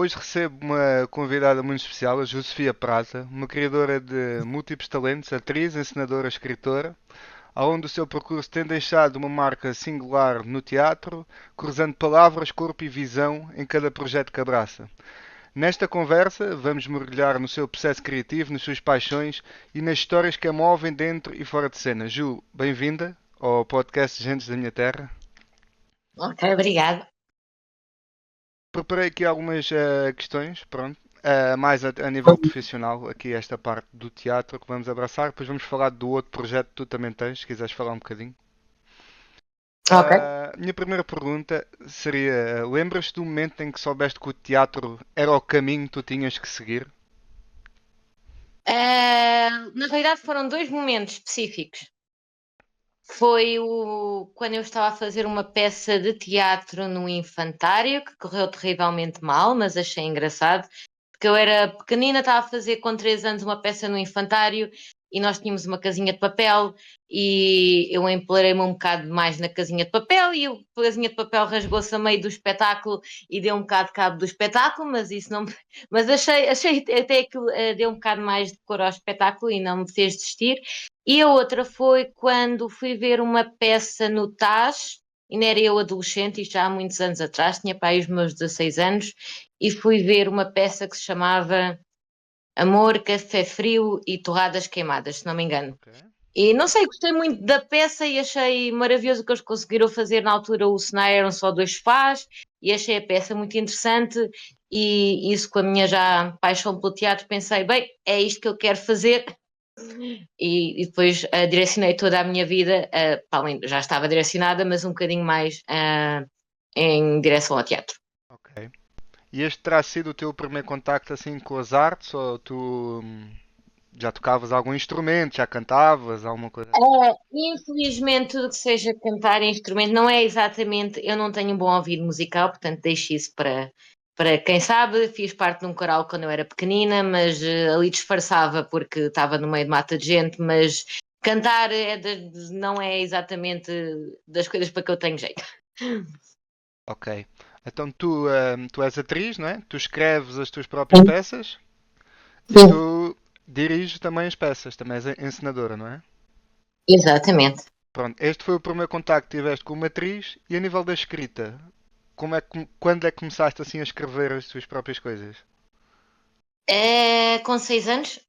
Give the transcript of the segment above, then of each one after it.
hoje recebo uma convidada muito especial, a Josefia Prata, uma criadora de múltiplos talentos, atriz, encenadora, escritora, aonde o seu percurso tem deixado uma marca singular no teatro, cruzando palavras, corpo e visão em cada projeto que abraça. Nesta conversa, vamos mergulhar no seu processo criativo, nas suas paixões e nas histórias que a movem dentro e fora de cena. Ju, bem-vinda ao podcast Gentes da Minha Terra. Ok, obrigada. Preparei aqui algumas questões, pronto. Mais a nível profissional, aqui esta parte do teatro que vamos abraçar. Depois vamos falar do outro projeto que tu também tens, se quiseres falar um bocadinho. Ok. Minha primeira pergunta seria: lembras-te do momento em que soubeste que o teatro era o caminho que tu tinhas que seguir? Na realidade foram dois momentos específicos. Foi quando eu estava a fazer uma peça de teatro no infantário, que correu terrivelmente mal, mas achei engraçado, porque eu era pequenina, estava a fazer com 3 anos uma peça no infantário e nós tínhamos uma casinha de papel e eu empolerei-me um bocado mais na casinha de papel e a casinha de papel rasgou-se a meio do espetáculo e deu um bocado de cabo do espetáculo, mas isso não mas achei até que deu um bocado mais de cor ao espetáculo e não me fez desistir. E a outra foi quando fui ver uma peça no TAS, ainda era eu adolescente, isto já há muitos anos atrás, tinha para aí os meus 16 anos, e fui ver uma peça que se chamava Amor, Café Frio e Torradas Queimadas, se não me engano. Ok. E não sei, gostei muito da peça e achei maravilhoso o que eles conseguiram fazer na altura. O cenário eram só 2 sofás e achei a peça muito interessante. E isso, com a minha já paixão pelo teatro, pensei, bem, é isto que eu quero fazer. E depois direcionei toda a minha vida, já estava direcionada, mas um bocadinho mais em direção ao teatro. Ok. E este terá sido o teu primeiro contacto assim com as artes ou tu já tocavas algum instrumento, já cantavas, alguma coisa assim? Infelizmente, tudo que seja cantar instrumento não é exatamente. Eu não tenho um bom ouvido musical, portanto, deixo isso para quem sabe. Fiz parte de um coral quando eu era pequenina, mas ali disfarçava porque estava no meio de mata de gente. Mas cantar não é exatamente das coisas para que eu tenho jeito. Ok. Então tu és atriz, não é? Tu escreves as tuas próprias peças e Sim, tu diriges também as peças, também és encenadora, não é? exatamente. Pronto, este foi o primeiro contacto que tiveste com uma atriz e a nível da escrita, quando é que começaste assim a escrever as tuas próprias coisas? É, com 6 anos,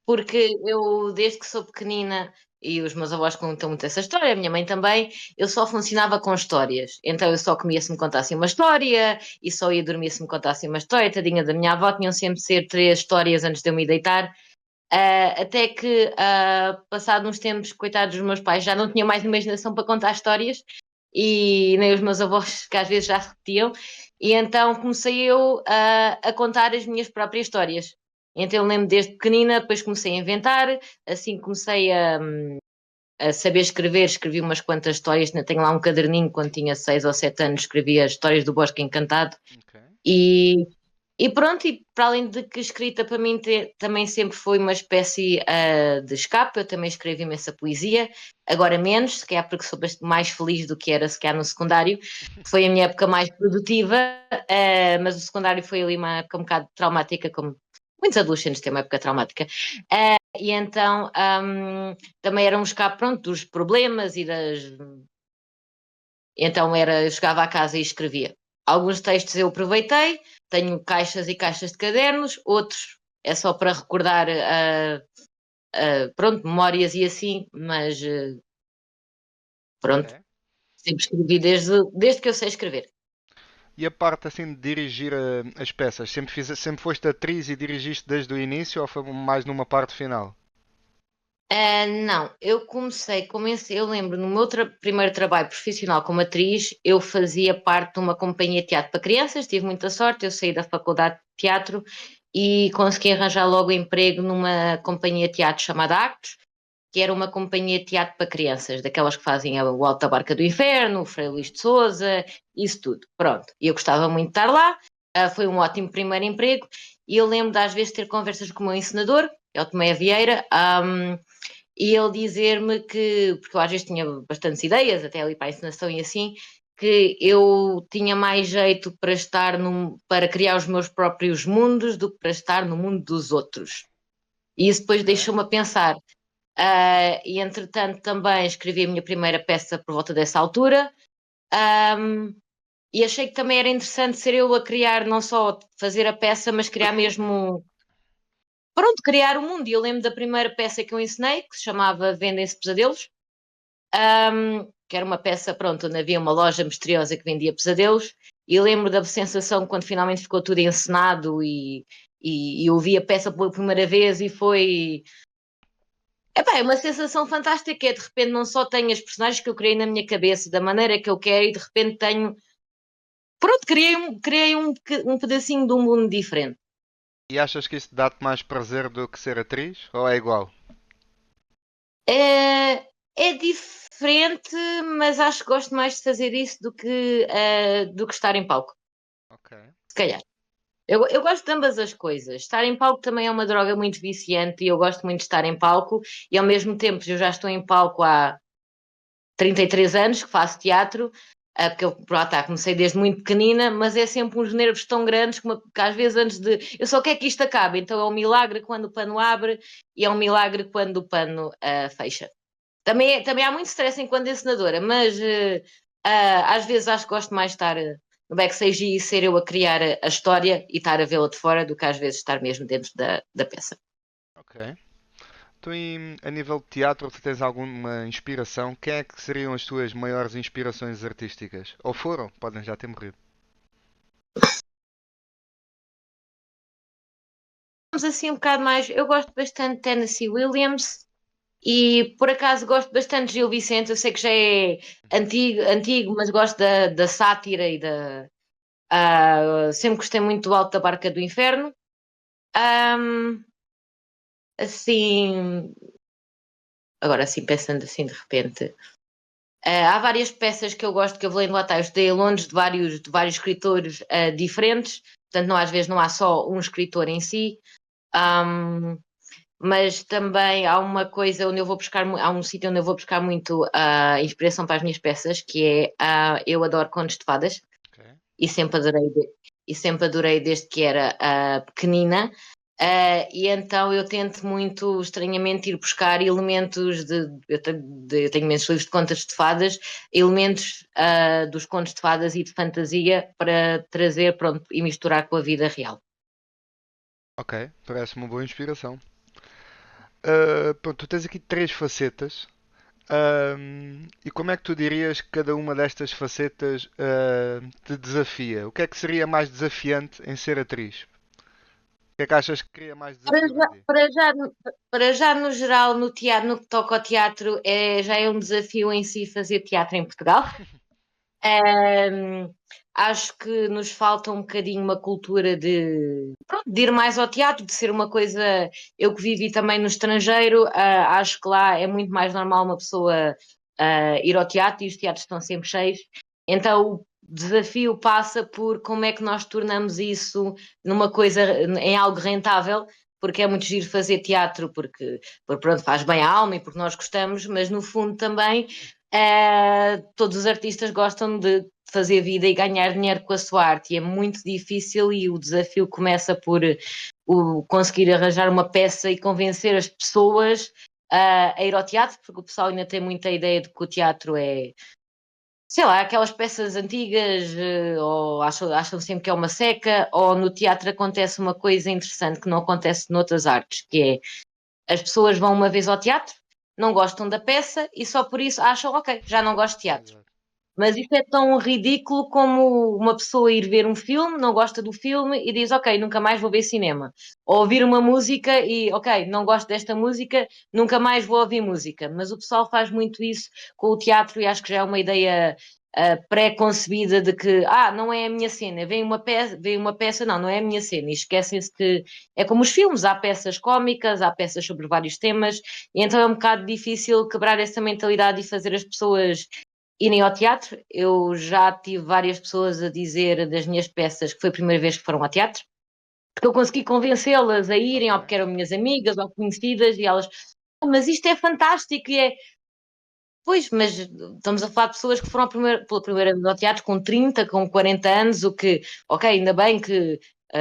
porque eu, desde que sou pequenina, e os meus avós contam muito essa história, a minha mãe também, eu só funcionava com histórias. Então eu só comia se me contassem uma história, e só ia dormir se me contassem uma história. Tadinha da minha avó, tinham sempre de ser 3 histórias antes de eu me deitar. Até que, passado uns tempos, coitados dos meus pais, já não tinham mais imaginação para contar histórias, e nem os meus avós, que às vezes já se repetiam, e então comecei eu a contar as minhas próprias histórias. Então eu lembro desde pequenina, depois comecei a inventar, assim comecei a saber escrever, escrevi umas quantas histórias, tenho lá um caderninho, quando tinha 6 ou 7 anos, escrevia as histórias do Bosque Encantado, Ok. e e pronto, e para além de que escrita para mim também sempre foi uma espécie de escape, eu também escrevo imensa poesia, agora menos, se calhar porque sou mais feliz do que era se calhar no secundário, que foi a minha época mais produtiva, mas o secundário foi ali uma época um bocado traumática, como muitos adolescentes têm uma época traumática. E então também era um escape, pronto, dos problemas e das. Então eu chegava à casa e escrevia. Alguns textos eu aproveitei, tenho caixas e caixas de cadernos, outros é só para recordar, pronto, memórias e assim, mas pronto, Ok. sempre escrevi desde que eu sei escrever. E a parte assim de dirigir as peças, sempre foste atriz e dirigiste desde o início ou foi mais numa parte final? Não, eu lembro no meu primeiro trabalho profissional como atriz, eu fazia parte de uma companhia de teatro para crianças, tive muita sorte, eu saí da faculdade de teatro e consegui arranjar logo emprego numa companhia de teatro chamada Actos, que era uma companhia de teatro para crianças, daquelas que fazem o Alto da Barca do Inferno, o Frei Luís de Souza, isso tudo. Pronto, e eu gostava muito de estar lá, foi um ótimo primeiro emprego, e eu lembro de às vezes ter conversas com o meu encenador, é o Tomé Vieira, e ele dizer-me que, porque eu às vezes tinha bastantes ideias, até ali para a encenação e assim, que eu tinha mais jeito para para criar os meus próprios mundos do que para estar no mundo dos outros. E isso depois Ok. deixou-me a pensar. E entretanto também escrevi a minha primeira peça por volta dessa altura. Ahm, e achei que também era interessante ser eu a criar, não só fazer a peça, mas criar mesmo. Pronto, criar o mundo. E eu lembro da primeira peça que eu ensinei, que se chamava Vendem-se Pesadelos, que era uma peça, pronto, onde havia uma loja misteriosa que vendia pesadelos. E lembro da sensação quando finalmente ficou tudo encenado e eu vi a peça pela primeira vez e foi. Epá, é uma sensação fantástica, é de repente não só tenho as personagens que eu criei na minha cabeça, da maneira que eu quero, e de repente tenho. Pronto, criei um pedacinho de um mundo diferente. E achas que isso dá-te mais prazer do que ser atriz? Ou é igual? É diferente, mas acho que gosto mais de fazer isso do que estar em palco, Ok. se calhar. Eu gosto de ambas as coisas. Estar em palco também é uma droga muito viciante e eu gosto muito de estar em palco e ao mesmo tempo eu já estou em palco há 33 anos que faço teatro, porque eu pronto, comecei desde muito pequenina, mas é sempre uns nervos tão grandes que às vezes antes de. Eu só quero que isto acabe, então é um milagre quando o pano abre e é um milagre quando o pano fecha. Também há muito stress enquanto encenadora, mas às vezes acho que gosto mais de estar no backstage e ser eu a criar a história e estar a vê-la de fora do que às vezes estar mesmo dentro da peça. Ok. Tu, a nível de teatro, tu tens alguma inspiração? Quem é que seriam as tuas maiores inspirações artísticas? Ou foram? Podem já ter morrido. Vamos assim um bocado mais. Eu gosto bastante de Tennessee Williams. E por acaso gosto bastante de Gil Vicente, eu sei que já é antigo, mas gosto da sátira e sempre gostei muito do Alto da Barca do Inferno. Ahm, assim, agora assim, pensando assim de repente. Há várias peças que eu gosto que eu vou lendo lá, está, eu estudei a Londres de vários escritores diferentes, portanto, não, às vezes não há só um escritor em si. Ahm, mas também há uma coisa onde eu vou buscar, há um sítio onde eu vou buscar muito a inspiração para as minhas peças, que é eu adoro contos de fadas Ok. e sempre adorei desde que era pequenina. E então eu tento muito estranhamente ir buscar elementos eu tenho imensos livros de contos de fadas, elementos dos contos de fadas e de fantasia para trazer, pronto, e misturar com a vida real. Ok, parece uma boa inspiração. Pronto, tu tens aqui três facetas. E como é que tu dirias que cada uma destas facetas te desafia? O que é que seria mais desafiante em ser atriz? O que é que achas que cria mais Para desafio em já, ti? para já, para já, no geral, no teatro, no que toca ao teatro, já é um desafio em si fazer teatro em Portugal. Ahm, Acho que nos falta um bocadinho uma cultura pronto, de ir mais ao teatro, de ser uma coisa. Eu que vivi também no estrangeiro, acho que lá é muito mais normal uma pessoa ir ao teatro e os teatros estão sempre cheios. Então o desafio passa por como é que nós tornamos isso numa coisa, em algo rentável. Porque é muito giro fazer teatro, porque pronto, faz bem à alma e porque nós gostamos, mas no fundo também todos os artistas gostam de fazer vida e ganhar dinheiro com a sua arte, e é muito difícil, e o desafio começa por o conseguir arranjar uma peça e convencer as pessoas a ir ao teatro, porque o pessoal ainda tem muita ideia de que o teatro é, sei lá, aquelas peças antigas, ou acham sempre que é uma seca, ou no teatro acontece uma coisa interessante que não acontece noutras artes, que é as pessoas vão uma vez ao teatro, não gostam da peça e só por isso acham, ok, já não gosto de teatro. Exato. Mas isso é tão ridículo como uma pessoa ir ver um filme, não gosta do filme e diz, ok, nunca mais vou ver cinema. Ou ouvir uma música e, ok, não gosto desta música, nunca mais vou ouvir música. Mas o pessoal faz muito isso com o teatro e acho que já é uma ideia pré-concebida de que, não é a minha cena. Vem uma peça, não é a minha cena. E esquecem-se que é como os filmes, há peças cómicas, há peças sobre vários temas, e então é um bocado difícil quebrar essa mentalidade e fazer as pessoas irem ao teatro. Eu já tive várias pessoas a dizer das minhas peças que foi a primeira vez que foram ao teatro, porque eu consegui convencê-las a irem, Ok. ou porque eram minhas amigas ou conhecidas, e elas, mas isto é fantástico, e é. Pois, mas estamos a falar de pessoas que foram pela primeira vez ao teatro com 30, com 40 anos, o que, ok, ainda bem que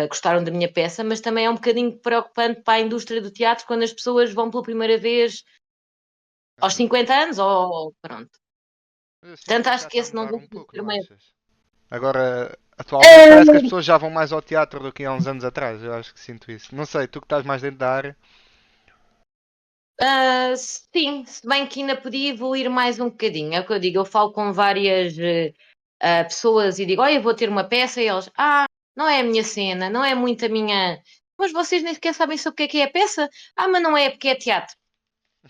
gostaram da minha peça, mas também é um bocadinho preocupante para a indústria do teatro quando as pessoas vão pela primeira vez aos Aham. 50 anos, ou pronto. Mas eu sinto Portanto, que isso já acho que está a esse não mudar vai um ser pouco, não primeiro. achas? Agora, atualmente, parece que as Ah, pessoas já vão mais ao teatro do que há uns anos atrás. Eu acho que sinto isso. Não sei, tu que estás mais dentro da área. sim, se bem que ainda podia evoluir mais um bocadinho. É o que eu digo, eu falo com várias pessoas e digo, olha, eu vou ter uma peça e eles, não é a minha cena, não é muito a minha. Mas vocês nem sequer sabem sobre o que é a peça? Mas não é porque é teatro.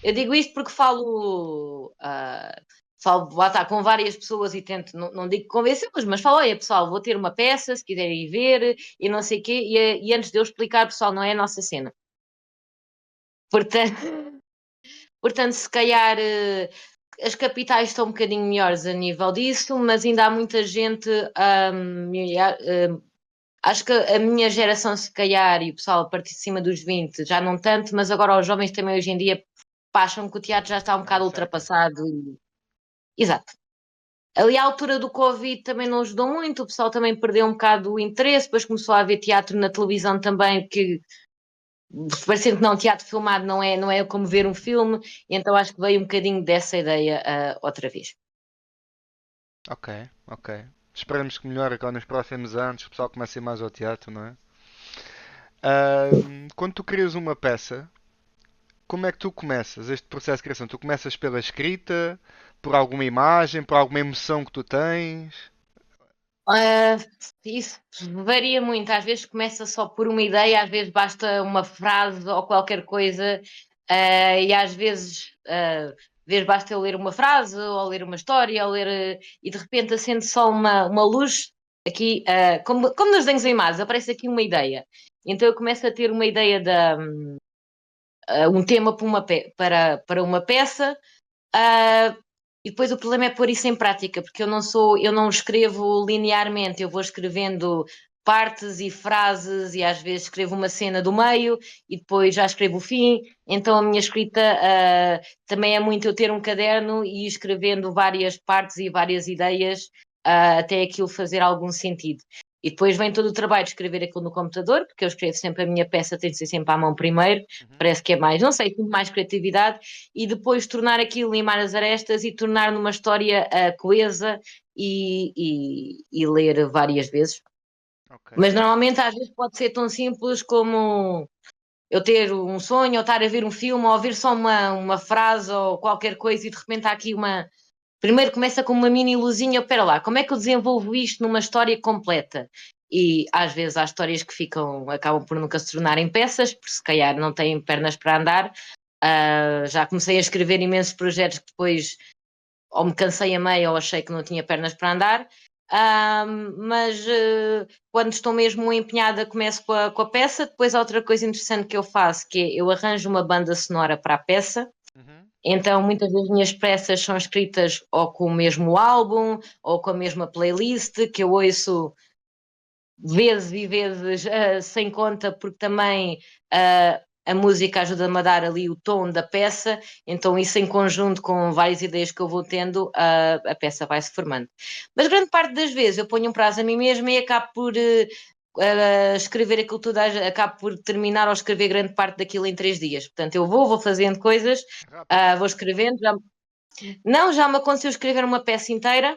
Eu digo isto porque falo lá está, com várias pessoas e tento, não digo convencê-las, mas falo, olha pessoal, vou ter uma peça, se quiserem ir ver, e não sei o quê, e antes de eu explicar, pessoal, não é a nossa cena. Portanto, portanto se calhar as capitais estão um bocadinho melhores a nível disso, mas ainda há muita gente, acho que a minha geração, se calhar, e o pessoal a partir de cima dos 20, já não tanto, mas agora os jovens também hoje em dia acham que o teatro já está um É uma bocado seca. ultrapassado. Exato. Ali à altura do Covid também não ajudou muito, o pessoal também perdeu um bocado o interesse, depois começou a haver teatro na televisão também, que parecendo que não, teatro filmado não é como ver um filme, então acho que veio um bocadinho dessa ideia outra vez. Ok, ok. Esperemos que melhore agora nos próximos anos, que o pessoal comece a ir mais ao teatro, não é? Quando tu crias uma peça, como é que tu começas este processo de criação? Tu começas pela escrita, por alguma imagem, por alguma emoção que tu tens? Ah, isso varia muito, às vezes começa só por uma ideia, às vezes basta uma frase ou qualquer coisa, e às vezes basta eu ler uma frase, ou ler uma história, ou ler, e de repente acende só uma luz aqui, como nos desenhos animados, aparece aqui uma ideia. Então eu começo a ter uma ideia um tema para uma peça. Ah, e depois o problema é pôr isso em prática, porque eu não escrevo linearmente, eu vou escrevendo partes e frases e às vezes escrevo uma cena do meio e depois já escrevo o fim. Então a minha escrita também é muito eu ter um caderno e ir escrevendo várias partes e várias ideias até aquilo fazer algum sentido. E depois vem todo o trabalho de escrever aquilo no computador, porque eu escrevo sempre a minha peça, tem de ser sempre à mão primeiro, Uhum. parece que é mais, não sei, muito mais criatividade e depois tornar aquilo, limar as arestas e tornar numa história coesa e ler várias vezes. Ok. Mas normalmente às vezes pode ser tão simples como eu ter um sonho, ou estar a ver um filme, ou ouvir só uma frase ou qualquer coisa e de repente há aqui uma. Primeiro começa com uma mini luzinha, pera lá, como é que eu desenvolvo isto numa história completa? E às vezes há histórias que acabam por nunca se tornarem peças, porque se calhar não têm pernas para andar. Já comecei a escrever imensos projetos que depois ou me cansei a meio ou achei que não tinha pernas para andar. Mas quando estou mesmo empenhada, começo com a peça. Depois há outra coisa interessante que eu faço, que é eu arranjo uma banda sonora para a peça. Uhum. Então, muitas das minhas peças são escritas ou com o mesmo álbum ou com a mesma playlist que eu ouço vezes e vezes sem conta, porque também a música ajuda-me a dar ali o tom da peça, então isso em conjunto com várias ideias que eu vou tendo, a peça vai-se formando. Mas grande parte das vezes eu ponho um prazo a mim mesma e acabo por escrever aquilo tudo, acabo por terminar ou escrever grande parte daquilo em 3 dias. Portanto, eu vou fazendo coisas, Rápido. vou escrevendo. Não, já me aconteceu escrever uma peça inteira,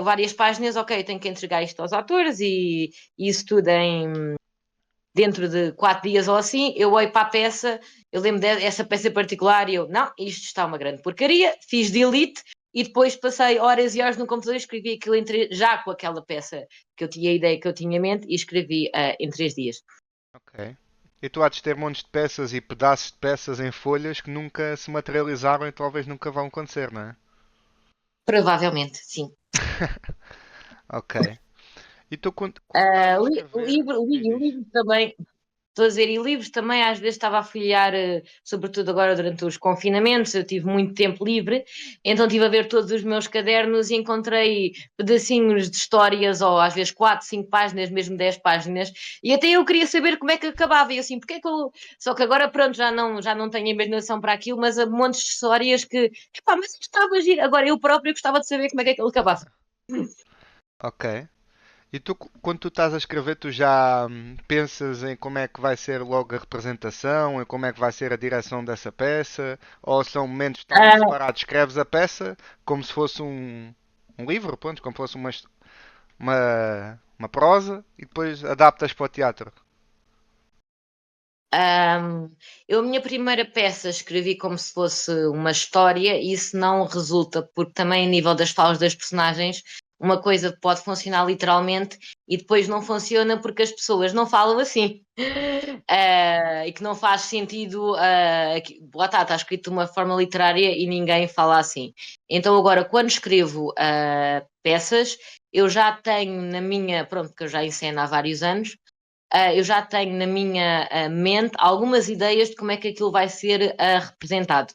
várias páginas, ok, tenho que entregar isto aos atores e isso tudo dentro de 4 dias ou assim, eu olho para a peça, eu lembro dessa peça em particular e eu, não, isto está uma grande porcaria, fiz delete e depois passei horas e horas no computador e escrevi aquilo já com aquela peça que eu tinha a ideia que eu tinha em mente e escrevi em 3 dias. Ok. E tu há de ter montes de peças e pedaços de peças em folhas que nunca se materializaram e talvez nunca vão acontecer, não é? Provavelmente, sim. Ok. E tu quando estás a escrever, diz, O diz. livro também. estou a dizer, e livros também, às vezes estava a folhear, sobretudo agora durante os confinamentos, eu tive muito tempo livre, então estive a ver todos os meus cadernos e encontrei pedacinhos de histórias, ou às vezes 4, 5 páginas, mesmo 10 páginas, e até eu queria saber como é que acabava, e assim, porque é que eu... Só que agora, pronto, já não tenho imaginação para aquilo, mas há montes de histórias que, epá, mas isto estava a giro. Agora eu próprio gostava de saber como é que aquilo acabava. Ok. E tu, quando tu estás a escrever, tu já pensas em como é que vai ser logo a representação, em como é que vai ser a direção dessa peça? Ou são momentos tão Ah, separados? Escreves a peça como se fosse um livro, pronto, como se fosse uma prosa, e depois adaptas para o teatro. Ahm, eu, a minha primeira peça, escrevi como se fosse uma história, e isso não resulta, porque também, a nível das falas das personagens, uma coisa pode funcionar literalmente e depois não funciona porque as pessoas não falam assim. E que não faz sentido. Lá está escrito de uma forma literária e ninguém fala assim. Então, agora, quando escrevo peças, eu já tenho na minha. Pronto, que eu já ensino há vários anos. Eu já tenho na minha mente algumas ideias de como é que aquilo vai ser representado.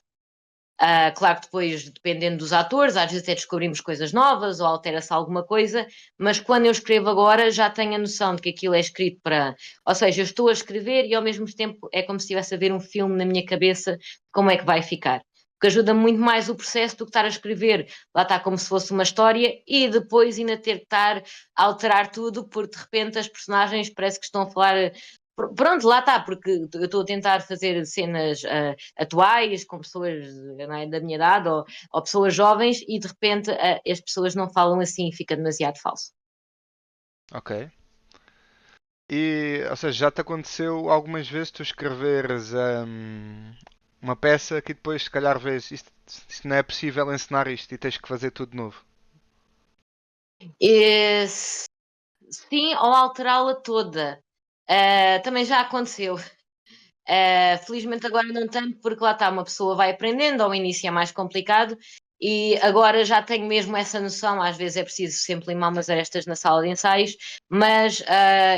Claro que depois, dependendo dos atores, às vezes até descobrimos coisas novas ou altera-se alguma coisa, mas quando eu escrevo agora já tenho a noção de que aquilo é escrito para. Ou seja, eu estou a escrever e ao mesmo tempo é como se estivesse a ver um filme na minha cabeça de como é que vai ficar. O que ajuda muito mais o processo do que estar a escrever. Lá está como se fosse uma história e depois ainda ter que estar a alterar tudo, porque de repente as personagens parece que estão a falar. Pronto, lá está, porque eu estou a tentar fazer cenas atuais, com pessoas não é, da minha idade ou pessoas jovens, e de repente as pessoas não falam assim e fica demasiado falso. Ok. E, ou seja, já te aconteceu algumas vezes tu escreveres uma peça que depois, se calhar, vês isto não é possível encenar isto e tens que fazer tudo de novo. E, sim, ou alterá-la toda. Também já aconteceu. Felizmente agora não tanto, porque lá está, uma pessoa vai aprendendo, ao início é mais complicado, e agora já tenho mesmo essa noção, às vezes é preciso sempre limar umas arestas na sala de ensaios, mas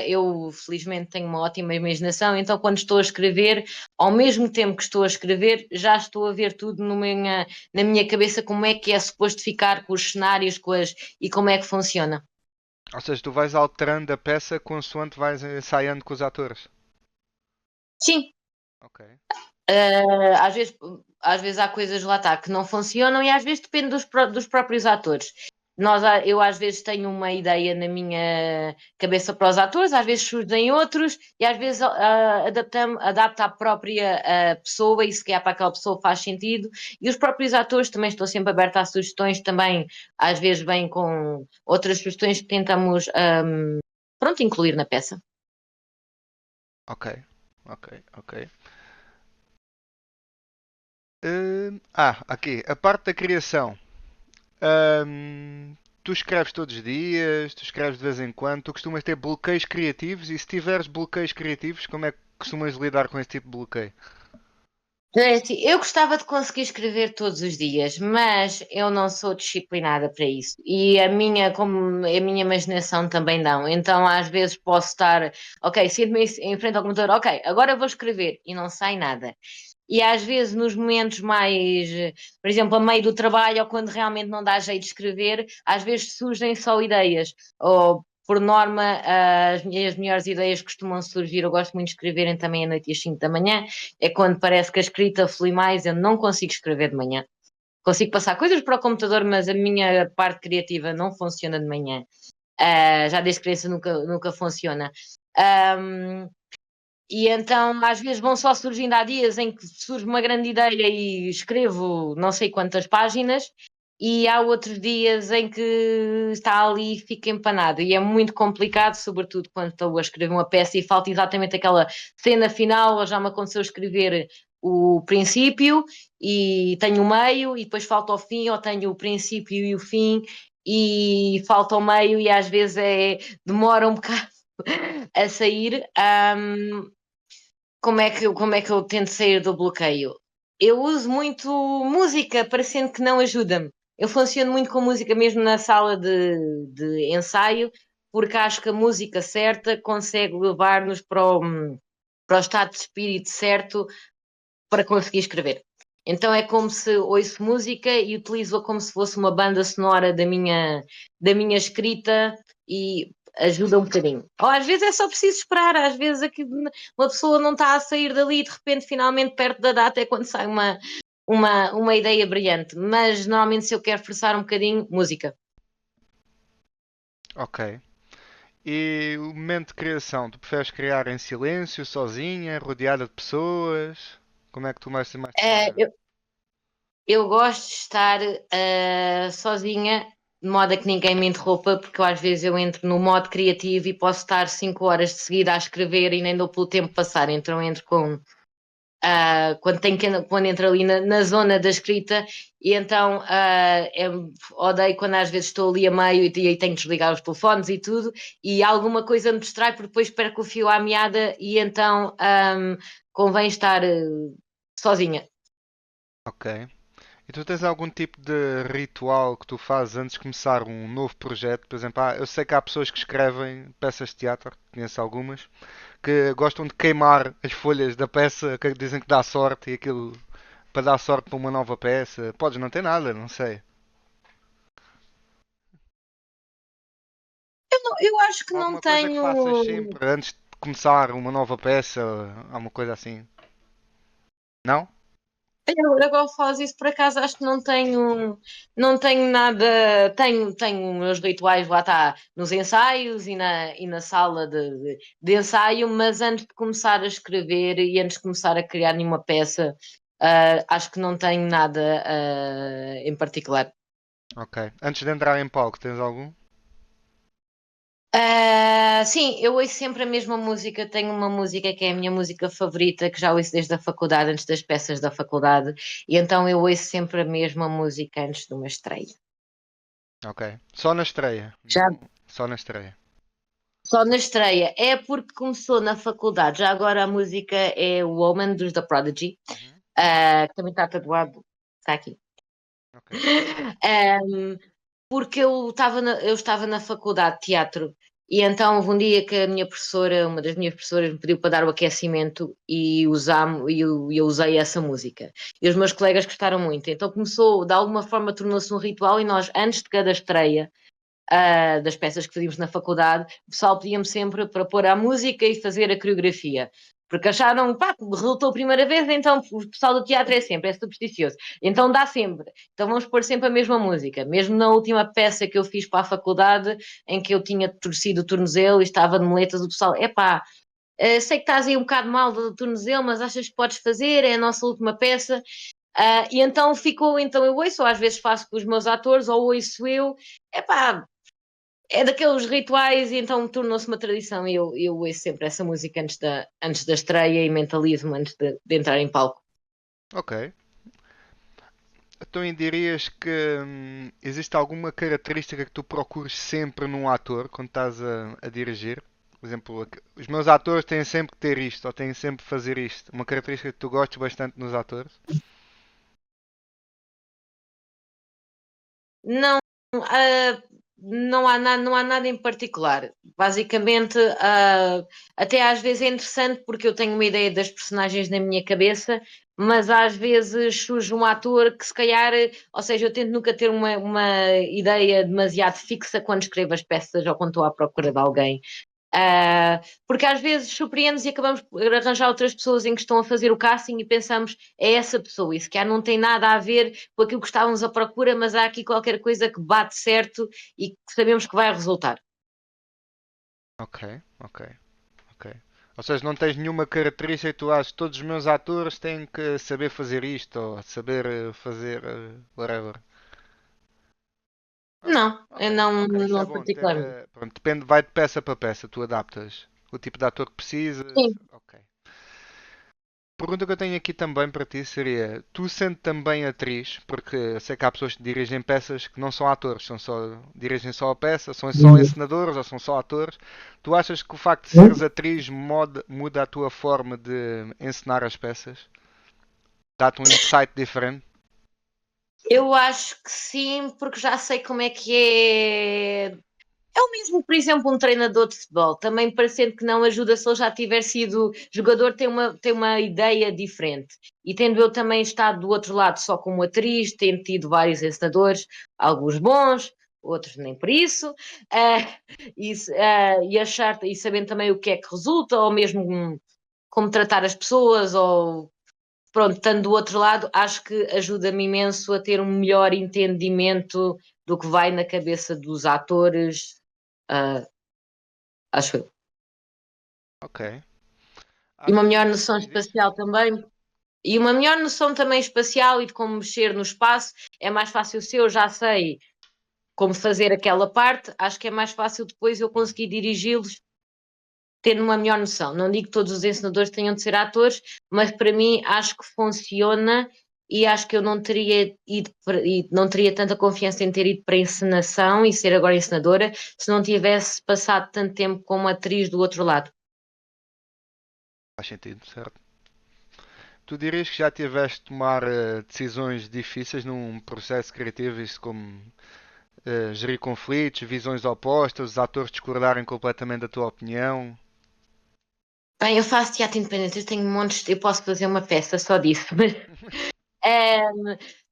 eu felizmente tenho uma ótima imaginação, então quando estou a escrever, ao mesmo tempo que estou a escrever, já estou a ver tudo na minha cabeça como é que é suposto ficar com os cenários e como é que funciona. Ou seja, tu vais alterando a peça consoante vais ensaiando com os atores. Sim, Ok. às vezes, às vezes há coisas lá está que não funcionam e às vezes depende dos próprios atores. Eu às vezes tenho uma ideia na minha cabeça para os atores, às vezes surgem outros e às vezes adapta à própria pessoa e se calhar para aquela pessoa faz sentido. E os próprios atores também estou sempre aberta a sugestões também, às vezes vêm com outras sugestões que tentamos pronto, incluir na peça. Ok. Ok. Ok. Aqui. A parte da criação. Tu escreves todos os dias, tu escreves de vez em quando, tu costumas ter bloqueios criativos e se tiveres bloqueios criativos, como é que costumas lidar com esse tipo de bloqueio? É assim, eu gostava de conseguir escrever todos os dias, mas eu não sou disciplinada para isso. E como a minha imaginação também não. Então, às vezes posso estar, ok, sinto-me em frente ao computador, ok, agora vou escrever e não sai nada. E às vezes, nos momentos mais, por exemplo, a meio do trabalho ou quando realmente não dá jeito de escrever, às vezes surgem só ideias. Ou, por norma, as minhas melhores ideias costumam surgir. Eu gosto muito de escreverem também à noite e às 5 da manhã. É quando parece que a escrita flui mais, eu não consigo escrever de manhã. Consigo passar coisas para o computador, mas a minha parte criativa não funciona de manhã. Já desde criança nunca funciona. Um, e então, às vezes, vão só surgindo há dias em que surge uma grande ideia e escrevo não sei quantas páginas, e há outros dias em que está ali e fica empanado. E é muito complicado, sobretudo quando estou a escrever uma peça e falta exatamente aquela cena final, ou já me aconteceu escrever o princípio e tenho o meio, e depois falta o fim, ou tenho o princípio e o fim, e falta o meio, e às vezes demora um bocado a sair. Como é que eu tento sair do bloqueio? Eu uso muito música, parecendo que não ajuda-me. Eu funciono muito com música mesmo na sala de ensaio, porque acho que a música certa consegue levar-nos para o estado de espírito certo para conseguir escrever. Então é como se ouço música e utilizo-a como se fosse uma banda sonora da minha escrita e ajuda um bocadinho. Ou às vezes é só preciso esperar, às vezes aqui uma pessoa não está a sair dali e de repente, finalmente, perto da data é quando sai uma ideia brilhante. Mas normalmente se eu quero forçar um bocadinho, música. Ok. E o momento de criação, tu preferes criar em silêncio, sozinha, rodeada de pessoas? Como é que tu mais te Eh, inspira? eu, eu gosto de estar sozinha, de modo a que ninguém me interrompa, porque às vezes eu entro no modo criativo e posso estar 5 horas de seguida a escrever e nem dou pelo tempo passar. Então entro quando entro ali na zona da escrita, e então odeio quando às vezes estou ali a meio e tenho que desligar os telefones e tudo, e alguma coisa me distrai porque depois perco o fio à meada e então convém estar sozinha. Ok. E tu tens algum tipo de ritual que tu fazes antes de começar um novo projeto? Por exemplo, eu sei que há pessoas que escrevem peças de teatro, conheço algumas, que gostam de queimar as folhas da peça, que dizem que dá sorte e aquilo para dar sorte para uma nova peça. Podes não ter nada, não sei. Eu acho que não Alguma coisa que faças tenho. sempre antes de começar uma nova peça, alguma coisa assim. Não? Eu agora faz isso por acaso, acho que não tenho nada, tenho meus rituais, lá está, nos ensaios e na sala de ensaio, mas antes de começar a escrever e antes de começar a criar nenhuma peça, acho que não tenho nada em particular. Ok. Antes de entrar em palco, tens algum? Sim, eu ouço sempre a mesma música. Tenho uma música que é a minha música favorita, que já ouço desde a faculdade, antes das peças da faculdade, e então eu ouço sempre a mesma música antes de uma estreia. Ok. Só na estreia. Já Não. Só na estreia. só na estreia. É porque começou na faculdade. Já agora a música é Woman dos The Prodigy, Uhum. que também está tatuado. Está aqui. Ok. Um, Porque eu estava na faculdade de teatro e então houve um dia que a minha professora, uma das minhas professoras, me pediu para dar o aquecimento e eu usei essa música. E os meus colegas gostaram muito. Então começou, de alguma forma, tornou-se um ritual e nós, antes de cada estreia, das peças que fazíamos na faculdade, o pessoal pedia-me sempre para pôr a música e fazer a coreografia. Porque acharam, pá, resultou a primeira vez, então o pessoal do teatro é supersticioso. Então dá sempre. Então vamos pôr sempre a mesma música. Mesmo na última peça que eu fiz para a faculdade, em que eu tinha torcido o tornozelo e estava de muletas, o pessoal, epá, sei que estás aí um bocado mal do tornozelo, mas achas que podes fazer? É a nossa última peça. E então ficou, então eu ouço, ou às vezes faço com os meus atores, ou ouço eu. Epá, é daqueles rituais e então tornou-se uma tradição e eu ouço sempre essa música antes da estreia e mentalismo antes de entrar em palco. Ok. Então, e dirias que existe alguma característica que tu procures sempre num ator quando estás a dirigir? Por exemplo, os meus atores têm sempre que ter isto, ou têm sempre que fazer isto. Uma característica que tu gostes bastante nos atores? Não, não há nada em particular. Basicamente, até às vezes é interessante porque eu tenho uma ideia das personagens na minha cabeça, mas às vezes surge um ator que se calhar, ou seja, eu tento nunca ter uma ideia demasiado fixa quando escrevo as peças ou quando estou à procura de alguém. Porque às vezes surpreendemos e acabamos por arranjar outras pessoas em que estão a fazer o casting e pensamos é essa pessoa, e se calhar não tem nada a ver com aquilo que estávamos à procura, mas há aqui qualquer coisa que bate certo e que sabemos que vai resultar. Ok, ok, ok. Ou seja, não tens nenhuma característica que tu achas que todos os meus atores têm que saber fazer isto ou saber fazer whatever. Ok, Não, ok, eu não, ok. Isso é não bom ter. particularmente. Pronto, depende, vai de peça para peça, tu adaptas o tipo de ator que precisas. Sim. Ok. Pergunta que eu tenho aqui também para ti seria: tu sendo também atriz, porque eu sei que há pessoas que dirigem peças que não são atores, dirigem só a peça, são só encenadores ou são só atores. Tu achas que o facto de seres atriz muda a tua forma de encenar as peças? Dá-te um insight diferente? Eu acho que sim, porque já sei como é que é. É o mesmo, por exemplo, um treinador de futebol, também parecendo que não ajuda se ele já tiver sido jogador, tem uma ideia diferente. E tendo eu também estado do outro lado só como atriz, tendo tido vários encenadores, alguns bons, outros nem por isso, e achar e sabendo também o que é que resulta, ou mesmo como tratar as pessoas, ou pronto, estando do outro lado, acho que ajuda-me imenso a ter um melhor entendimento do que vai na cabeça dos atores, ah, acho eu. Ok. E uma Achas melhor que. noção Diz isto? espacial também. E uma melhor noção também espacial e de como mexer no espaço. É mais fácil se eu já sei como fazer aquela parte, acho que é mais fácil depois eu conseguir dirigi-los tendo uma melhor noção. Não digo que todos os encenadores tenham de ser atores, mas para mim acho que funciona e acho que eu não teria ido e não teria tanta confiança em ter ido para a encenação e ser agora encenadora se não tivesse passado tanto tempo como atriz do outro lado. Faz sentido, certo? Tu dirias que já tiveste de tomar decisões difíceis num processo criativo, isso como gerir conflitos, visões opostas, os atores discordarem completamente da tua opinião? Bem, eu faço teatro independente, eu tenho montes, eu posso fazer uma peça só disso, mas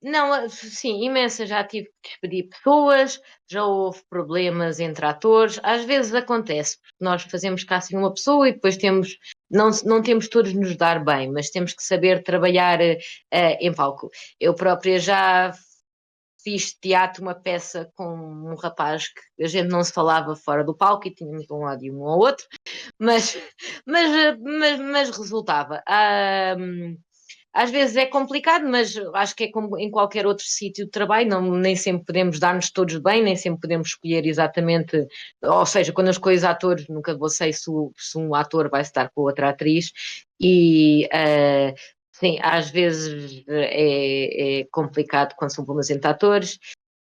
não, sim, imensa, já tive que despedir pessoas, já houve problemas entre atores, às vezes acontece, porque nós fazemos casting uma pessoa e depois não temos todos de nos dar bem, mas temos que saber trabalhar em palco. Eu própria já fiz teatro, uma peça com um rapaz que a gente não se falava fora do palco e tínhamos um lado e um ao outro, mas, mas resultava. Às vezes é complicado, mas acho que é como em qualquer outro sítio de trabalho, não, nem sempre podemos dar-nos todos bem, nem sempre podemos escolher exatamente, ou seja, quando eu escolho atores, nunca vou sei se um ator vai estar com outra atriz, e sim, às vezes é complicado quando são problemas entre atores,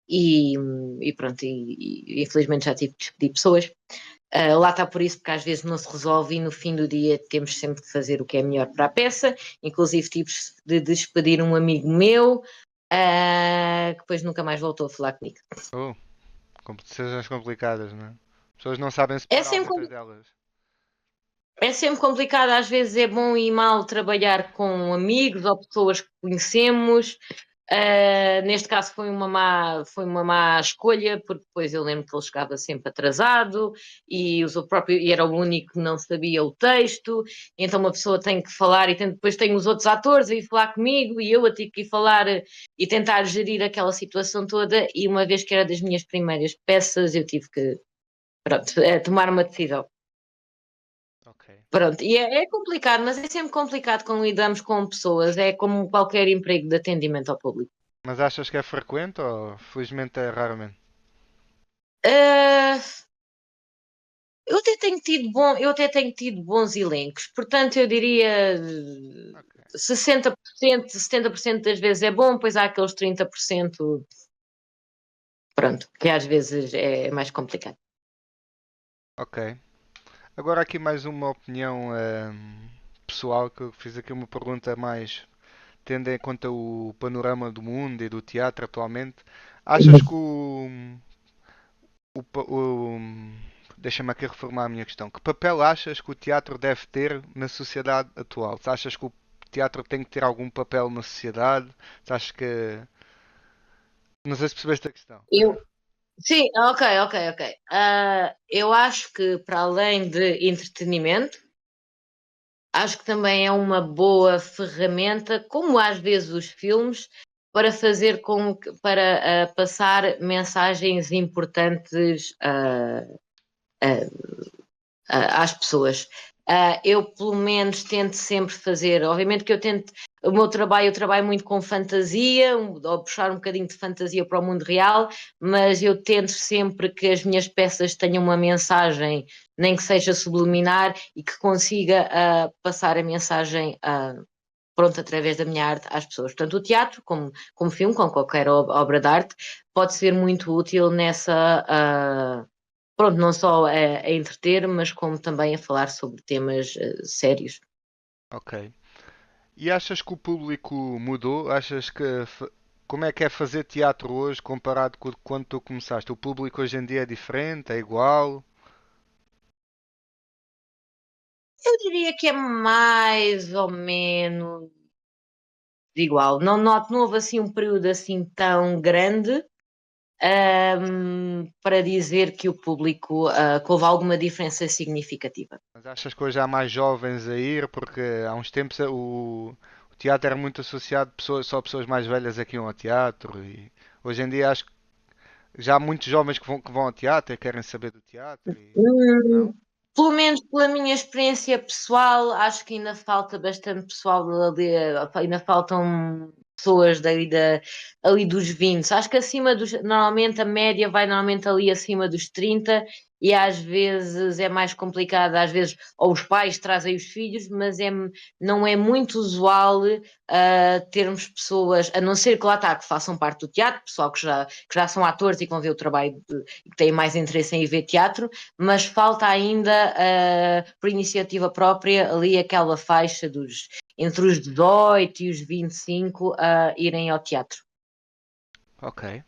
e, e pronto, e infelizmente já tive que despedir pessoas. Lá está por isso, porque às vezes não se resolve e no fim do dia temos sempre de fazer o que é melhor para a peça. Inclusive tive de despedir um amigo meu, que depois nunca mais voltou a falar comigo. Oh, decisões complicadas, não é? As pessoas não sabem É separar muitas sempre, delas. é sempre complicado, às vezes é bom e mal trabalhar com amigos ou pessoas que conhecemos. Neste caso foi uma má escolha, porque depois eu lembro que ele chegava sempre atrasado e era o único que não sabia o texto, então uma pessoa tem que falar e depois tem os outros atores a ir falar comigo e eu a ter que ir falar e tentar gerir aquela situação toda, e uma vez que era das minhas primeiras peças, eu tive que, pronto, tomar uma decisão. Ok. Pronto, e é complicado, mas é sempre complicado quando lidamos com pessoas, é como qualquer emprego de atendimento ao público. Mas achas que é frequente ou felizmente é raramente? Ah, eu até tenho tido bons elencos, portanto eu diria Ok. 60%, 70% das vezes é bom, pois há aqueles 30%, pronto, que às vezes é mais complicado. Ok. Agora aqui mais uma opinião pessoal, que eu fiz aqui uma pergunta mais tendo em conta o panorama do mundo e do teatro atualmente. Achas que o, pa- o- deixa-me aqui reformar a minha questão. Que papel achas que o teatro deve ter na sociedade atual? Se achas que o teatro tem que ter algum papel na sociedade? Se achas que. Não sei se percebeste a questão. Eu, sim, ok, ok, ok. Eu acho que para além de entretenimento, acho que também é uma boa ferramenta, como às vezes os filmes, para para passar mensagens importantes às pessoas. Eu, pelo menos, tento sempre fazer. Obviamente que o meu trabalho, eu trabalho muito com fantasia, ou puxar um bocadinho de fantasia para o mundo real, mas eu tento sempre que as minhas peças tenham uma mensagem, nem que seja subliminar, e que consiga passar a mensagem. Pronto, através da minha arte às pessoas. Portanto, o teatro, como filme, como qualquer obra de arte, pode ser muito útil pronto, não só a entreter, mas como também a falar sobre temas sérios. Ok. E achas que o público mudou? Achas que como é que é fazer teatro hoje comparado com quando tu começaste? O público hoje em dia é diferente, é igual? Eu diria que é mais ou menos igual. Não houve assim um período assim tão grande, para dizer que o público, que houve alguma diferença significativa. Mas achas que hoje há mais jovens a ir? Porque há uns tempos o teatro era muito associado, só pessoas mais velhas é que iam ao teatro. E hoje em dia acho que já há muitos jovens que vão ao teatro e querem saber do teatro. Hum, Não? Pelo menos pela minha experiência pessoal, acho que ainda falta bastante pessoal ali, ainda faltam pessoas ali dos 20. Acho que normalmente a média vai normalmente ali acima dos 30 e às vezes é mais complicado, às vezes ou os pais trazem os filhos, mas não é muito usual termos pessoas, a não ser que lá está, que façam parte do teatro, pessoal que já são atores e que vão ver o trabalho e que têm mais interesse em ir ver teatro, mas falta ainda, por iniciativa própria, ali aquela faixa entre os 18 e os 25 a irem ao teatro. Ok.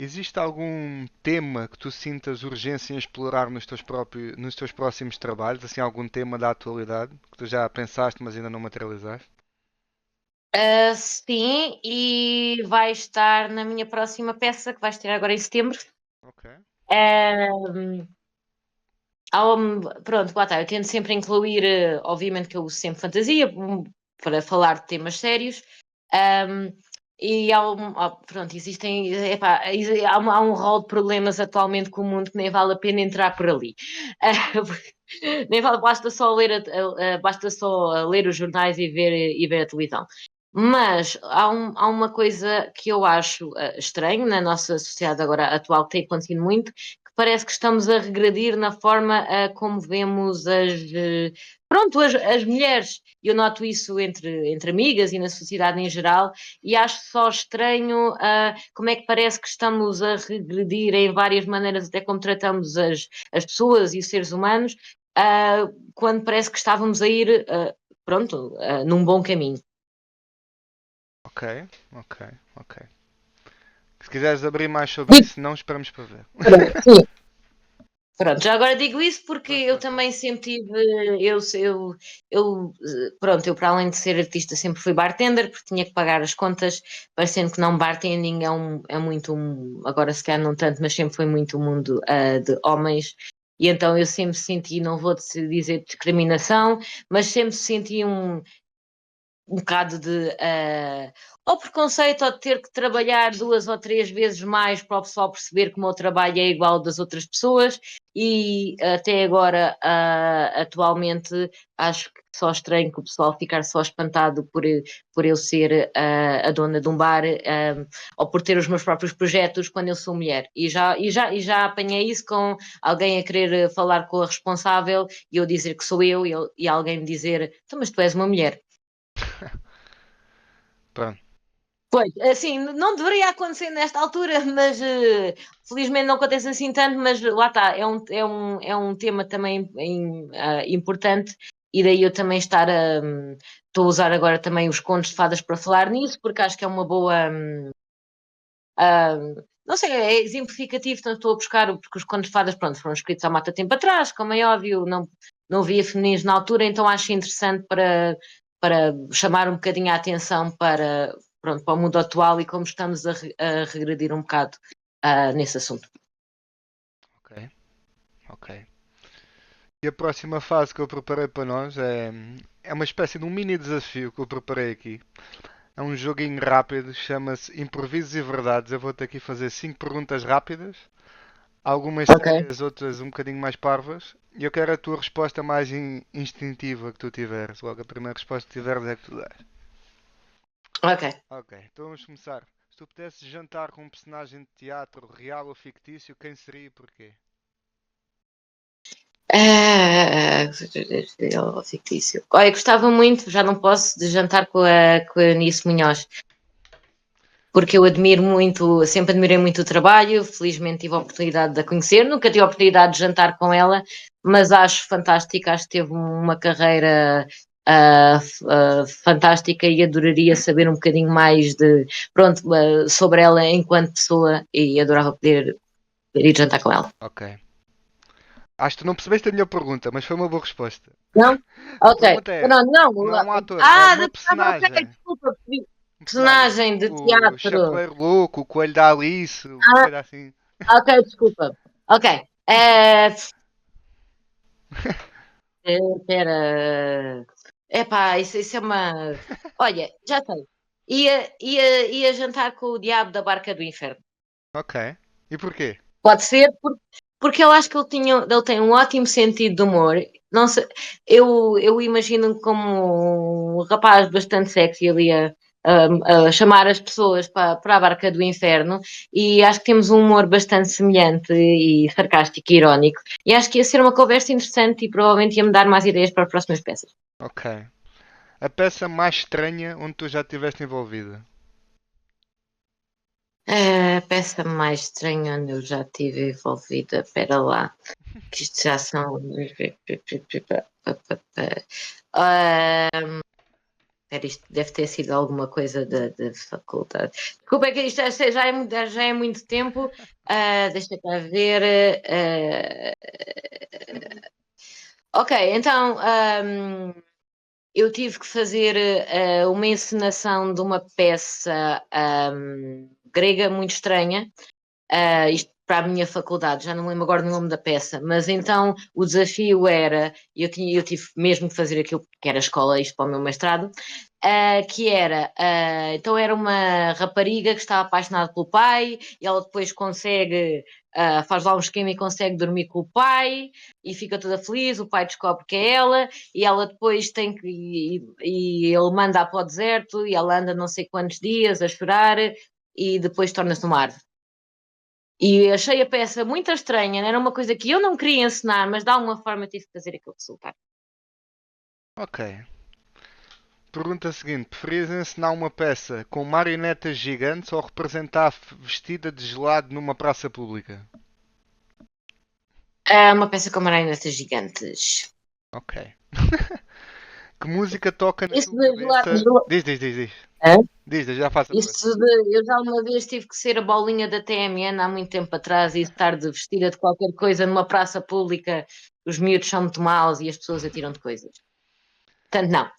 Existe algum tema que tu sintas urgência em explorar nos teus próximos trabalhos? Assim, algum tema da atualidade que tu já pensaste, mas ainda não materializaste? Sim, e vai estar na minha próxima peça, que vai estar agora em setembro. Ok. Uh, Pronto, lá está, eu tento sempre incluir, obviamente que eu uso sempre fantasia, para falar de temas sérios. Um, Pronto, existem, epá, há um rol de problemas atualmente com o mundo que nem vale a pena entrar por ali. Nem vale, basta só ler os jornais e ver a televisão. Mas há uma coisa que eu acho estranho na nossa sociedade agora atual, que tem acontecido muito, que parece que estamos a regredir na forma como vemos as mulheres. Eu noto isso entre amigas e na sociedade em geral, e acho só estranho como é que parece que estamos a regredir em várias maneiras, até como tratamos as pessoas e os seres humanos, quando parece que estávamos a ir, pronto, num bom caminho. Ok, ok, ok. Se quiseres abrir mais sobre isso, não esperamos para ver. Sim. Pronto, já agora digo isso porque Força, eu força. também sempre tive, pronto, eu para além de ser artista sempre fui bartender porque tinha que pagar as contas, parecendo que não bartending é muito, agora se calhar não tanto, mas sempre foi muito um mundo de homens, e então eu sempre senti, não vou dizer discriminação, mas sempre senti um bocado de ou preconceito ou de ter que trabalhar 2 ou 3 vezes mais para o pessoal perceber que o meu trabalho é igual ao das outras pessoas e até agora, atualmente, acho que só estranho que o pessoal ficar só espantado por eu ser a dona de um bar, ou por ter os meus próprios projetos quando eu sou mulher. E já apanhei isso com alguém a querer falar com a responsável e eu dizer que sou eu e alguém me dizer, então, mas tu és uma mulher. Pronto, Pois, assim, não deveria acontecer nesta altura, mas felizmente não acontece assim tanto, mas lá está, é um tema também importante e daí eu também estou a usar agora também os contos de fadas para falar nisso, porque acho que é uma boa, ah, não sei, é exemplificativo, então estou a buscar, porque os contos de fadas, pronto, foram escritos há muito tempo atrás, como é óbvio, não havia feminismo na altura, então acho interessante para chamar um bocadinho a atenção pronto, para o mundo atual e como estamos a regredir um bocado nesse assunto. ok, ok. E a próxima fase que eu preparei para nós é uma espécie de um mini desafio que eu preparei aqui. É um joguinho rápido, chama-se Improvisos e Verdades. Eu vou-te aqui fazer 5 perguntas rápidas, algumas Ok, sérias, outras um bocadinho mais parvas. E eu quero a tua resposta mais instintiva que tu tiveres. Logo, a primeira resposta que tiveres é que tu dás. ok. Ok, então vamos começar. Se tu pudesses jantar com um personagem de teatro real ou fictício, quem seria e porquê? Fictício. Olha, gostava muito, já não posso, de jantar com a Eunice Munhoz, porque eu admiro muito, sempre admirei muito o trabalho, felizmente tive a oportunidade de a conhecer, nunca tive a oportunidade de jantar com ela, mas acho fantástica, acho que teve uma carreira fantástica e adoraria saber um bocadinho mais pronto, sobre ela enquanto pessoa e adorava poder ir jantar com ela. Ok. Acho que tu não percebeste a minha pergunta, mas foi uma boa resposta. Não? A Ok. pergunta é: Não, não. não é um ator, é uma Ok, personagem. desculpa. Percebi. Um personagem. Personagem de O teatro. Chapeleiro Louco, o Coelho da Alice, uma Ah, coisa assim. ok, desculpa. Ok. Espera. Epá, isso é uma. Olha, já sei. Ia jantar com o diabo da Barca do Inferno. Ok. E porquê? Pode ser, porque eu acho que ele tem um ótimo sentido de humor. Não sei, eu imagino como um rapaz bastante sexy ali a chamar as pessoas para a Barca do Inferno e acho que temos um humor bastante semelhante e sarcástico e irónico. E acho que ia ser uma conversa interessante e provavelmente ia-me dar mais ideias para as próximas peças. Ok. A peça mais estranha onde tu já estiveste envolvida? A peça mais estranha onde eu já estive envolvida, espera lá, que isto já são. Espera, isto deve ter sido alguma coisa da faculdade. Desculpa, é que isto já é muito tempo. Deixa cá ver. Ok, então eu tive que fazer uma encenação de uma peça grega muito estranha. Isto para a minha faculdade, já não me lembro agora do nome da peça, mas então o desafio era, eu tive mesmo que fazer aquilo que era escola, isto para o meu mestrado, que era, então era uma rapariga que está apaixonada pelo pai, e ela depois consegue, faz lá um esquema e consegue dormir com o pai, e fica toda feliz, o pai descobre que é ela, e ela depois tem que, e ele manda-a para o deserto, e ela anda não sei quantos dias a chorar, e depois torna-se uma árvore. E achei a peça muito estranha, era uma coisa que eu não queria ensinar, mas de alguma forma tive que fazer aquilo resultar. Ok. Pergunta seguinte: preferias encenar uma peça com marionetas gigantes ou representar vestida de gelado numa praça pública? Uma peça com marionetas gigantes. Ok. Que música toca na Isso tua de gelado, cabeça? Diz. Hã? Diz, já faço a próxima. Isso de, eu já uma vez tive que ser a bolinha da TMN há muito tempo atrás e estar de vestida de qualquer coisa numa praça pública, os miúdos são muito maus e as pessoas atiram de coisas. Portanto, não.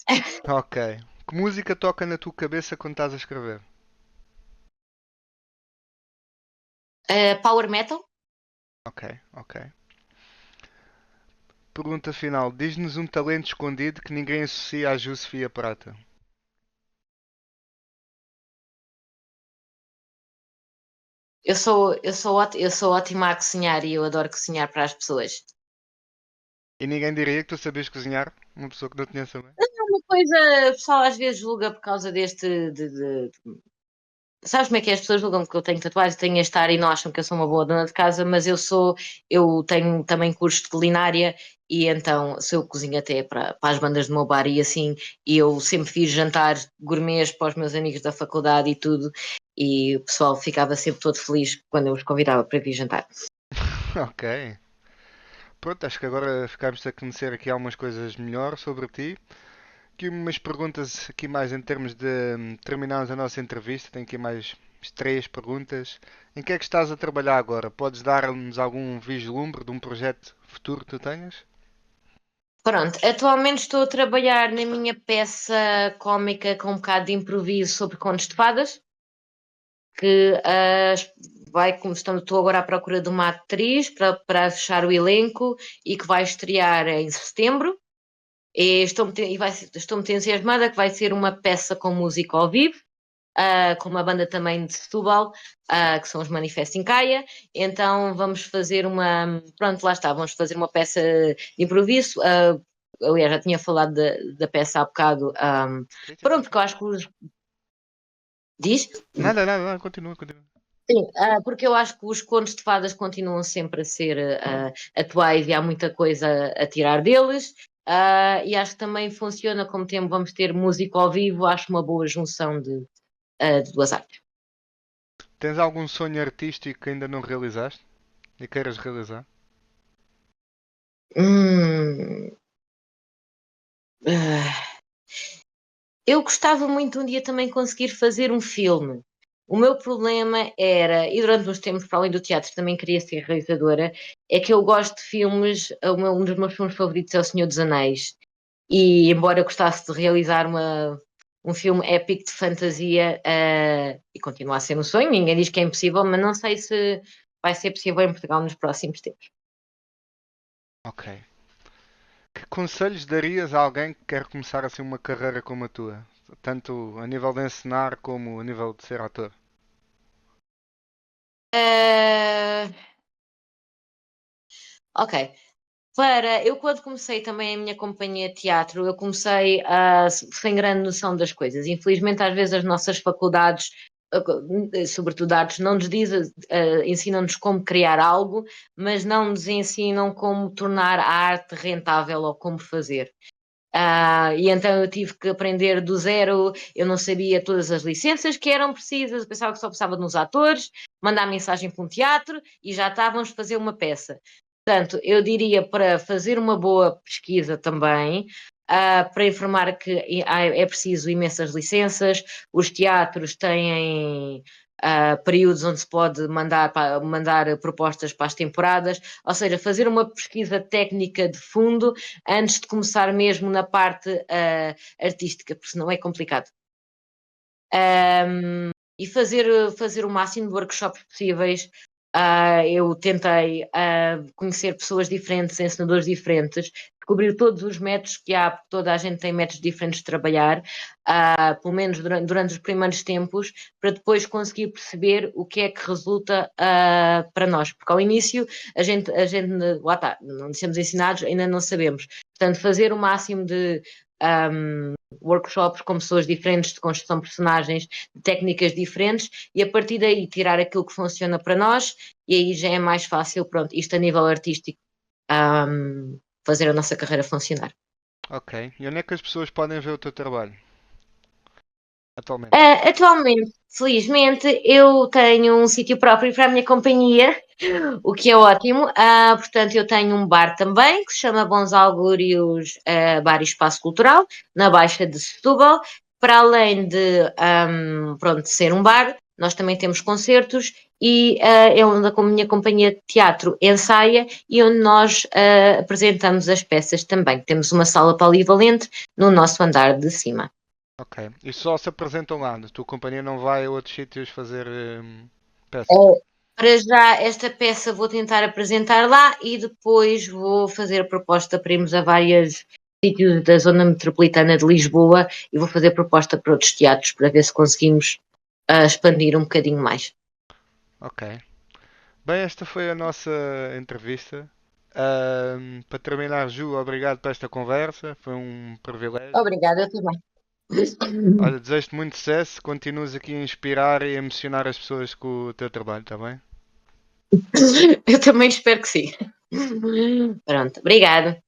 Ok. Que música toca na tua cabeça quando estás a escrever? Power metal? Ok, ok. Pergunta final. Diz-nos um talento escondido que ninguém associa a Ju Sofia Prata. Eu sou ótima a cozinhar e eu adoro cozinhar para as pessoas. E ninguém diria que tu sabias cozinhar? Uma pessoa que não te conhece também? Uma coisa, o pessoal às vezes julga por causa sabes como é que é? As pessoas julgam que eu tenho tatuagens, tenho este ar e não acham que eu sou uma boa dona de casa, mas eu tenho também curso de culinária e então sou eu que cozinho até para as bandas do meu bar e assim, e eu sempre fiz jantares gourmets para os meus amigos da faculdade e tudo, e o pessoal ficava sempre todo feliz quando eu os convidava para vir jantar. Ok. Pronto, acho que agora ficámos a conhecer aqui algumas coisas melhor sobre ti. Aqui umas perguntas aqui mais em termos de terminarmos a nossa entrevista. Tenho aqui mais três perguntas. Em que é que estás a trabalhar agora? Podes dar-nos algum vislumbre de um projeto futuro que tu tenhas? Pronto, atualmente estou a trabalhar na minha peça cómica com um bocado de improviso sobre contos de fadas. Que estou agora à procura de uma atriz para fechar o elenco e que vai estrear em setembro. E estou muito entusiasmada que vai ser uma peça com música ao vivo, com uma banda também de Setúbal, que são os Manifesto em Caia. Então vamos fazer pronto, lá está, vamos fazer uma peça de improviso. Aliás, já tinha falado da peça há bocado. Sim, sim, sim, Pronto, sim. que eu acho que diz? Nada, continua. Sim, porque eu acho que os contos de fadas continuam sempre a ser atuais e há muita coisa a tirar deles. E acho que também funciona como vamos ter música ao vivo, acho uma boa junção de duas artes. Tens algum sonho artístico que ainda não realizaste e queiras realizar? Hum, ah, Eu gostava muito um dia também conseguir fazer um filme. O meu problema era, e durante uns tempos, para além do teatro, também queria ser realizadora, é que eu gosto de filmes, um dos meus filmes favoritos é O Senhor dos Anéis. E embora eu gostasse de realizar um filme épico de fantasia, e continua a ser um sonho, ninguém diz que é impossível, mas não sei se vai ser possível em Portugal nos próximos tempos. Ok. Que conselhos darias a alguém que quer começar assim uma carreira como a tua? Tanto a nível de encenar como a nível de ser ator. Ah, ok. Eu quando comecei também a minha companhia de teatro, eu comecei sem grande noção das coisas. Infelizmente, às vezes as nossas faculdades, sobretudo artes, não nos dizem, ensinam-nos como criar algo, mas não nos ensinam como tornar a arte rentável ou como fazer. E então eu tive que aprender do zero, eu não sabia todas as licenças que eram precisas, eu pensava que só precisava de uns atores, mandar mensagem para um teatro e já estávamos a fazer uma peça. Portanto, eu diria para fazer uma boa pesquisa também, para informar que é preciso imensas licenças, os teatros têm períodos onde se pode mandar propostas para as temporadas, ou seja, fazer uma pesquisa técnica de fundo antes de começar mesmo na parte artística, porque senão é complicado. E fazer o máximo de workshops possíveis. Eu tentei conhecer pessoas diferentes, ensinadores diferentes, descobrir todos os métodos que há, porque toda a gente tem métodos diferentes de trabalhar, pelo menos durante os primeiros tempos, para depois conseguir perceber o que é que resulta para nós. Porque ao início a gente lá está, não somos ensinados, ainda não sabemos. Portanto, fazer o máximo de workshops com pessoas diferentes de construção de personagens, de técnicas diferentes, e a partir daí tirar aquilo que funciona para nós, e aí já é mais fácil, pronto, isto a nível artístico, fazer a nossa carreira funcionar. Ok. E onde é que as pessoas podem ver o teu trabalho atualmente? Atualmente, felizmente, eu tenho um sítio próprio para a minha companhia, o que é ótimo. Portanto, eu tenho um bar também, que se chama Bons Augúrios Bar e Espaço Cultural, na Baixa de Setúbal. Para além de, pronto, de ser um bar, nós também temos concertos e é onde a minha companhia de teatro ensaia e onde nós apresentamos as peças também. Temos uma sala polivalente no nosso andar de cima. Ok. E só se apresentam lá? A tua companhia não vai a outros sítios fazer peças? É, para já, esta peça vou tentar apresentar lá e depois vou fazer a proposta para irmos a vários sítios da zona metropolitana de Lisboa e vou fazer proposta para outros teatros para ver se conseguimos expandir um bocadinho mais. Ok. Bem, esta foi a nossa entrevista. Para terminar, Ju, obrigado por esta conversa. Foi um privilégio. Obrigada, eu também. Olha, desejo-te muito sucesso. Continuas aqui a inspirar e a emocionar as pessoas com o teu trabalho, está bem? Eu também espero que sim. Pronto, obrigada.